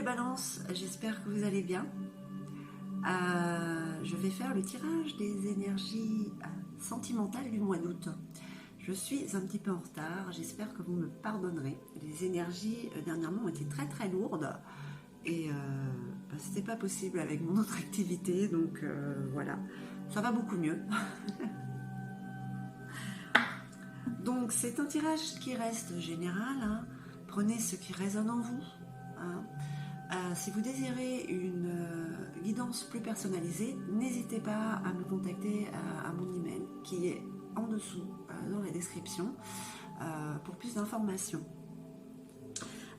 balances, j'espère que vous allez bien. Je vais faire le tirage des énergies sentimentales du mois d'août. Je suis un petit peu en retard, j'espère que vous me pardonnerez. Les énergies dernièrement ont été très très lourdes et c'était pas possible avec mon autre activité, donc voilà, ça va beaucoup mieux. Donc c'est un tirage qui reste général, hein. Prenez ce qui résonne en vous, hein. Si vous désirez une guidance plus personnalisée, n'hésitez pas à me contacter à mon email qui est en dessous dans la description pour plus d'informations.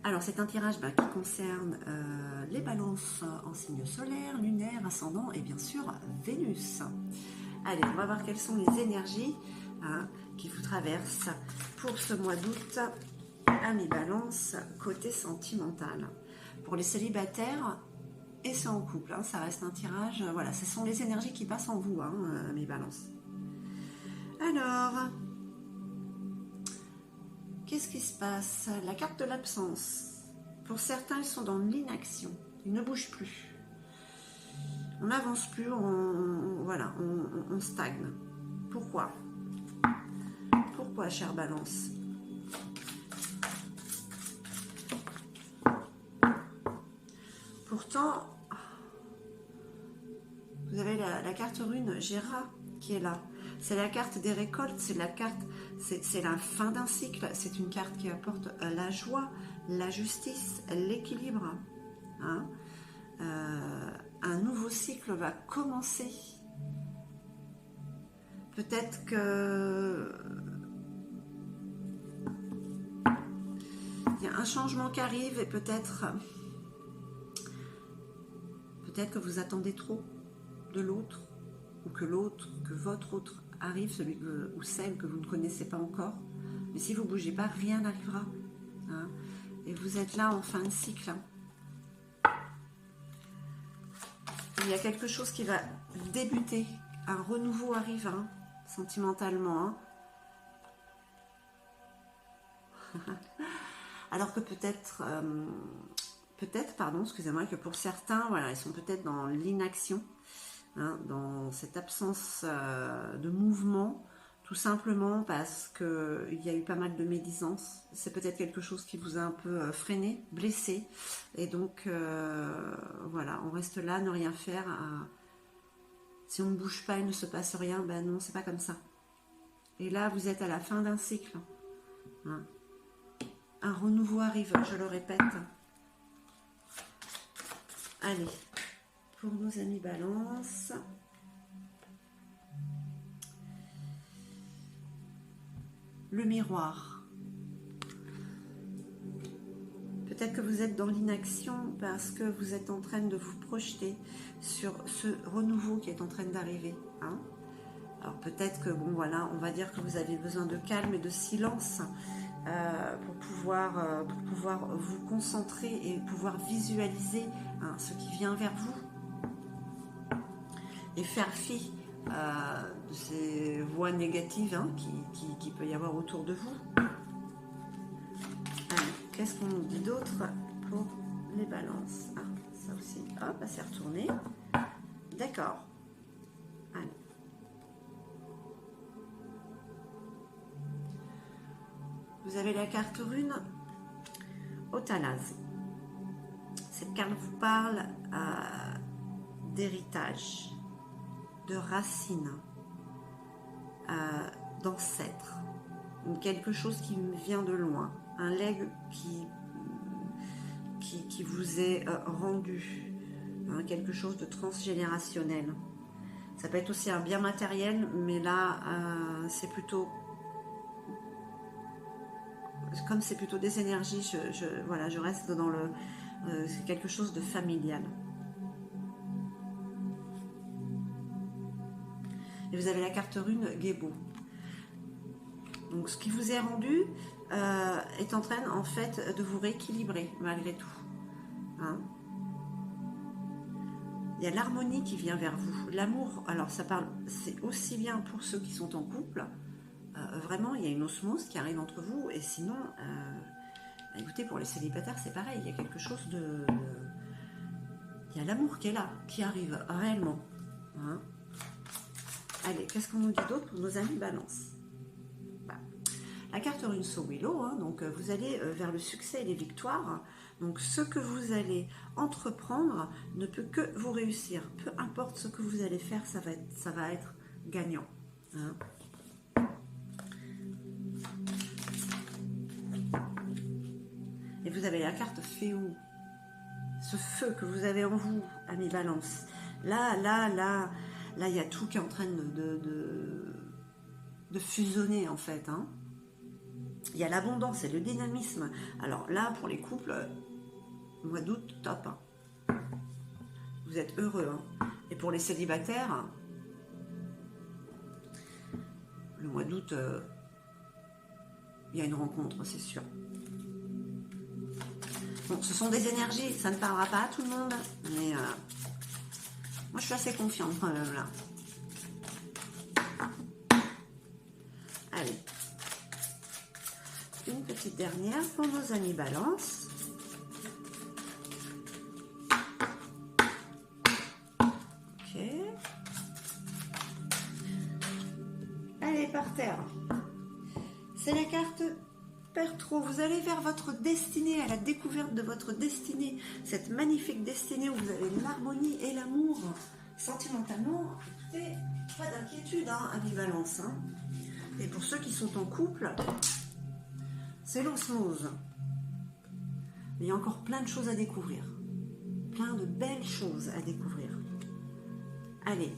Alors c'est un tirage qui concerne les balances en signe solaire, lunaire, ascendant et bien sûr Vénus. Allez, on va voir quelles sont les énergies qui vous traversent pour ce mois d'août à mes balances côté sentimental. Pour les célibataires et ceux en couple, ça reste un tirage, voilà, ce sont les énergies qui passent en vous, mes balances. Alors, qu'est-ce qui se passe? La carte de l'absence. Pour certains, ils sont dans l'inaction, ils ne bougent plus. On n'avance plus, on stagne. Pourquoi? Pourquoi, chère balance? Pourtant, vous avez la carte rune Gera qui est là. C'est la carte des récoltes, c'est la carte, c'est la fin d'un cycle. C'est une carte qui apporte la joie, la justice, l'équilibre. Un nouveau cycle va commencer. Peut-être que il y a un changement qui arrive et peut-être que vous attendez trop de l'autre, ou que votre autre arrive, celui ou celle que vous ne connaissez pas encore. Mais si vous ne bougez pas, rien n'arrivera. Et vous êtes là en fin de cycle. Il y a quelque chose qui va débuter. Un renouveau arrive, sentimentalement. Alors que peut-être... excusez-moi, que pour certains, voilà, ils sont peut-être dans l'inaction, dans cette absence de mouvement, tout simplement parce qu'il y a eu pas mal de médisance. C'est peut-être quelque chose qui vous a un peu freiné, blessé, et donc voilà, on reste là, ne rien faire. Si on ne bouge pas, il ne se passe rien, ben non, c'est pas comme ça. Et là, vous êtes à la fin d'un cycle. Un renouveau arrive, je le répète. Allez, pour nos amis balance, le miroir. Peut-être que vous êtes dans l'inaction parce que vous êtes en train de vous projeter sur ce renouveau qui est en train d'arriver. Alors peut-être que, bon voilà, on va dire que vous avez besoin de calme et de silence pour pouvoir vous concentrer et pouvoir visualiser ce qui vient vers vous et faire fi de ces voix négatives qui peut y avoir autour de vous. Allez, qu'est-ce qu'on nous dit d'autre pour les balances? Ça aussi, hop, c'est retourné. D'accord. Allez. Vous avez la carte rune Othalaz. Cette carte vous parle d'héritage, de racines, d'ancêtres, quelque chose qui vient de loin, un legs qui vous est rendu, quelque chose de transgénérationnel. Ça peut être aussi un bien matériel, mais là, c'est plutôt... Comme c'est plutôt des énergies, je reste dans c'est quelque chose de familial. Et vous avez la carte rune Gébo. Donc ce qui vous est rendu est en train en fait de vous rééquilibrer malgré tout. Il y a l'harmonie qui vient vers vous. L'amour, alors ça parle, c'est aussi bien pour ceux qui sont en couple. Vraiment, il y a une osmose qui arrive entre vous. Et sinon, écoutez, pour les célibataires, c'est pareil. Il y a quelque chose Il y a l'amour qui est là, qui arrive réellement. Hein. Allez, qu'est-ce qu'on nous dit d'autre pour nos amis Balance? La carte Rune Willow, hein, donc vous allez vers le succès et les victoires. Donc ce que vous allez entreprendre ne peut que vous réussir. Peu importe ce que vous allez faire, ça va être gagnant. Hein. Et vous avez la carte Féou. Ce feu que vous avez en vous, amis Balance. Là, il y a tout qui est en train de fusionner en fait. Hein. Il y a l'abondance et le dynamisme. Alors là, pour les couples, mois d'août, top. Hein. Vous êtes heureux. Hein. Et pour les célibataires, le mois d'août, il y a une rencontre, c'est sûr. Bon, ce sont des énergies, ça ne parlera pas à tout le monde, mais moi je suis assez confiante quand même là. Allez. Une petite dernière pour nos amis Balance. Ok. Allez, par terre. C'est la carte Pertro. Vous allez vers votre destinée, à la découverte de votre destinée. Cette magnifique destinée où vous avez l'harmonie et l'amour. Sentimentalement, écoutez, pas d'inquiétude, hein, amis Balance. Hein. Et pour ceux qui sont en couple, c'est l'osmose. Mais il y a encore plein de choses à découvrir. Plein de belles choses à découvrir. Allez,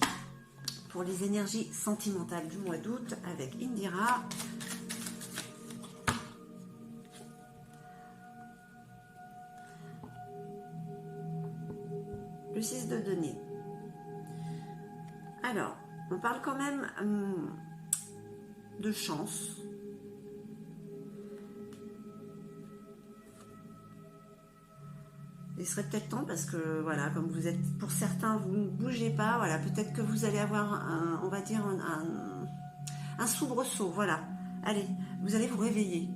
pour les énergies sentimentales du mois d'août avec Indira. Le 6 de denier. Alors, on parle quand même de chance. Il serait peut-être temps parce que, voilà, comme vous êtes, pour certains, vous ne bougez pas, voilà, peut-être que vous allez avoir, on va dire, un soubresaut, voilà. Allez, vous allez vous réveiller.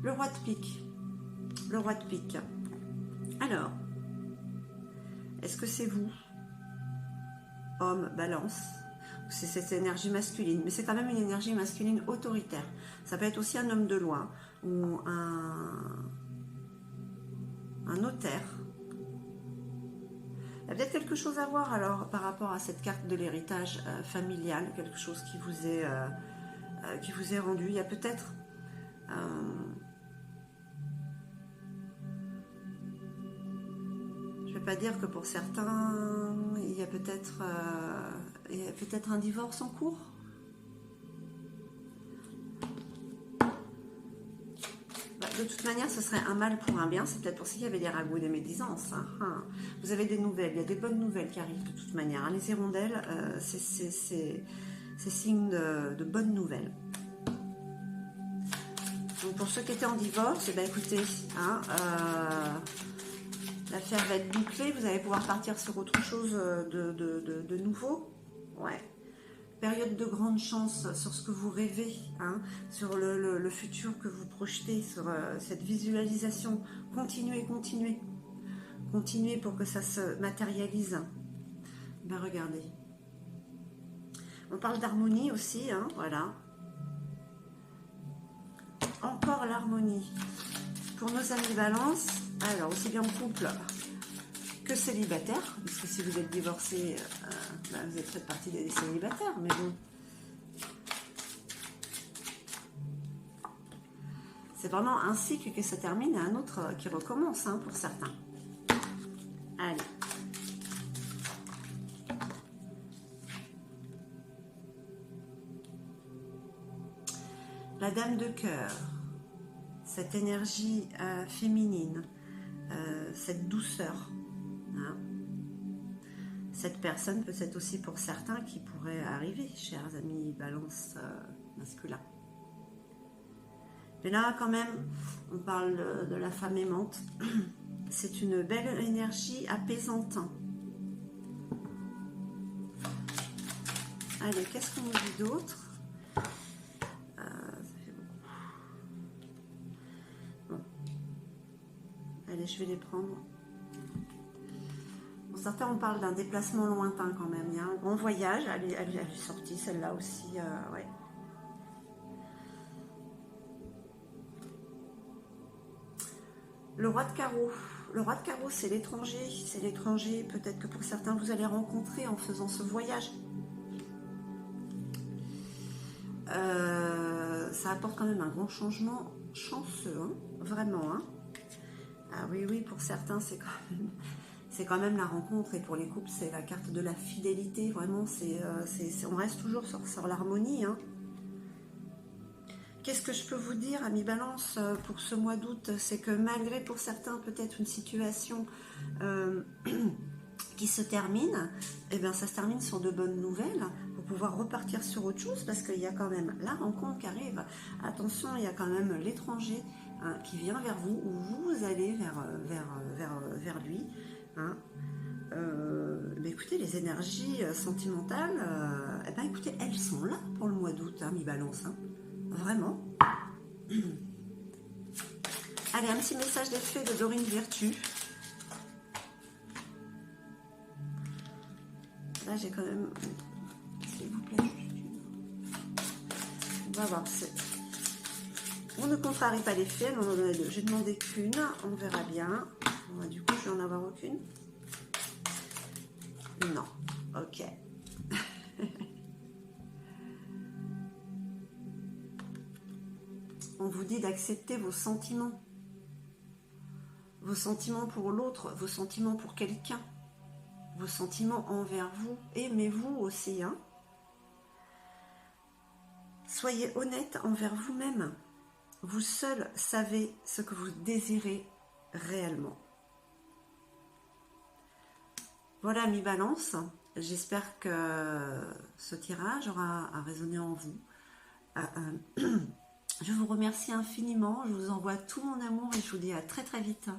Le roi de pique. Le roi de pique. Alors, est-ce que c'est vous, homme, Balance? C'est cette énergie masculine, mais c'est quand même une énergie masculine autoritaire. Ça peut être aussi un homme de loi ou un notaire. Il y a peut-être quelque chose à voir alors par rapport à cette carte de l'héritage familial, quelque chose qui vous est rendu. Il y a peut-être je ne vais pas dire que pour certains il y a peut-être un divorce en cours. De toute manière, ce serait un mal pour un bien. C'est peut-être pour ça qu'il y avait des ragots et des médisances. Hein. Vous avez des nouvelles, il y a des bonnes nouvelles qui arrivent de toute manière. Hein. Les hirondelles, c'est signe de bonnes nouvelles. Donc pour ceux qui étaient en divorce, eh bien, écoutez, hein, l'affaire va être bouclée. Vous allez pouvoir partir sur autre chose de nouveau. Ouais. Période de grande chance sur ce que vous rêvez, hein, sur le futur que vous projetez, sur cette visualisation. Continuez, continuez. Continuez pour que ça se matérialise. Ben regardez. On parle d'harmonie aussi, hein, voilà. Encore l'harmonie. Pour nos amis Balance, alors aussi bien en couple que célibataire, parce que si vous êtes divorcé, vous êtes fait partie des célibataires, mais bon. C'est vraiment un cycle que ça termine et un autre qui recommence, hein, pour certains. Allez. La dame de cœur, cette énergie féminine, cette douceur. Hein. Cette personne peut être aussi pour certains qui pourrait arriver, chers amis Balance masculin. Mais là, quand même, on parle de la femme aimante. C'est une belle énergie apaisante. Allez, qu'est-ce qu'on nous dit d'autre? Ça fait beaucoup. Allez, je vais les prendre. Pour certains, on parle d'un déplacement lointain quand même. Il y a un grand voyage. Elle est sortie, celle-là aussi. Ouais. Le roi de carreau. Le roi de carreau, c'est l'étranger. C'est l'étranger, peut-être que pour certains, vous allez rencontrer en faisant ce voyage. Ça apporte quand même un grand changement chanceux, hein, vraiment. Hein. Ah oui, oui, pour certains, c'est quand même la rencontre. Et pour les couples, c'est la carte de la fidélité. Vraiment, on reste toujours sur l'harmonie. Hein. Qu'est-ce que je peux vous dire, amis Balance, pour ce mois d'août? C'est que malgré pour certains peut-être une situation qui se termine, eh bien ça se termine sur de bonnes nouvelles pour pouvoir repartir sur autre chose, parce qu'il y a quand même la rencontre qui arrive. Attention, il y a quand même l'étranger hein, qui vient vers vous, ou vous allez vers lui. Hein. Écoutez, les énergies sentimentales, eh ben, écoutez, elles sont là pour le mois d'août, hein, mi Balance. Hein. Vraiment. Allez, un petit message d'effet de Dorine Virtue. Là, j'ai quand même... S'il vous plaît. On va voir. On ne contrarie pas les faits. On en a deux. J'ai demandé qu'une. On verra bien. Bon, du coup, je vais en avoir aucune. Non. Ok. On vous dit d'accepter vos sentiments. Vos sentiments pour l'autre, vos sentiments pour quelqu'un, vos sentiments envers vous. Aimez-vous aussi. Hein. Soyez honnête envers vous-même. Vous seul savez ce que vous désirez réellement. Voilà, mi Balance. J'espère que ce tirage aura résonné en vous. Je vous remercie infiniment, je vous envoie tout mon amour et je vous dis à très très vite.